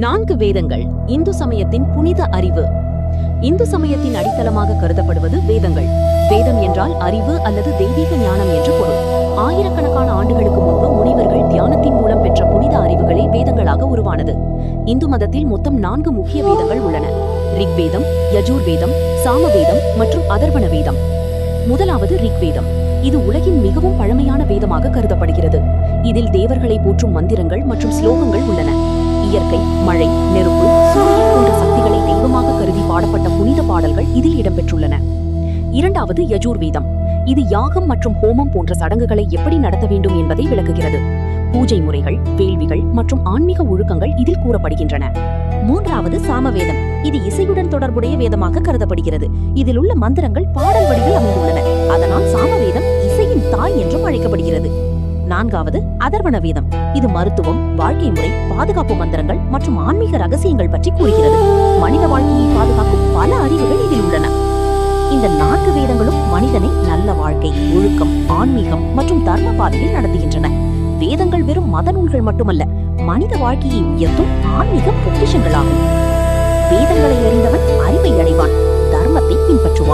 4 வேதங்கள் இந்து சமயத்தின் புனித அறிவு. இந்து சமயத்தின் அடித்தளமாக கருதப்படுவது வேதங்கள். வேதம் என்றால் அறிவு அல்லது தெய்வீக ஞானம் என்று பொருள். ஆயிரக்கணக்கான ஆண்டுகளுக்கு முன்பு முனிவர்கள் தியானத்தின் மூலம் பெற்ற புனித அறிவுகளே வேதங்களாக உருவானது. இந்து மதத்தில் மொத்தம் 4 முக்கிய வேதங்கள் உள்ளன: ரிக்வேதம், யஜுர்வேதம், சாமவேதம் மற்றும் அதர்வண வேதம். முதலாவது ரிக்வேதம். இது உலகின் மிகவும் பழமையான வேதமாக கருதப்படுகிறது. இதில் தேவர்களை போற்றும் மந்திரங்கள் மற்றும் ஸ்லோகங்கள் உள்ளன. இயற்கை, மழை, நெருப்பு, சூரியன் போன்ற சக்திகளை தெய்வமாக கருதி பாடப்பட்ட புனித பாடல்கள் இதில் இடம்பெற்றுள்ளன. இரண்டாவது யஜுர்வேதம். இது யாகம் மற்றும் ஹோமம் போன்ற சடங்குகளை எப்படி நடத்த வேண்டும் என்பதை விளக்குகிறது. பூஜை முறைகள், வேள்விகள் மற்றும் ஆன்மீக ஒழுக்கங்கள் இதில் கூறப்படுகின்றன. மூன்றாவது சாமவேதம். இது இசையுடன் தொடர்புடைய வேதமாக கருதப்படுகிறது. இதில் உள்ள மந்திரங்கள் பாடல் வடிவில் அமைந்துள்ளன. அதனால் சாமவேதம் இசையின் தாய் என்றும் அழைக்கப்படுகிறது. நான்காவது அதர்வண வேதம். இது மருத்துவம், வாழ்க்கை முறை, பாதுகாப்பு மந்திரங்கள் மற்றும் ஆன்மீக ரகசியங்கள் பற்றி கூறுகிறது. மனித வாழ்க்கையை பாதுகாக்கும் பல அறிவுகள் இதில் உள்ளன. இந்த 4 வேதங்களும் மனிதனை நல்ல வாழ்க்கை, ஒழுக்கம், ஆன்மீகம் மற்றும் தர்ம பாதையில் நடத்துகின்றன. வேதங்கள் வெறும் மத நூல்கள் மட்டுமல்ல, மனித வாழ்க்கையை உயர்த்தும் ஆன்மீக பொக்கிஷங்களாகும். வேதங்களை அறிந்தவன் அறிவை அடைவான், தர்மத்தை பின்பற்றுவான்.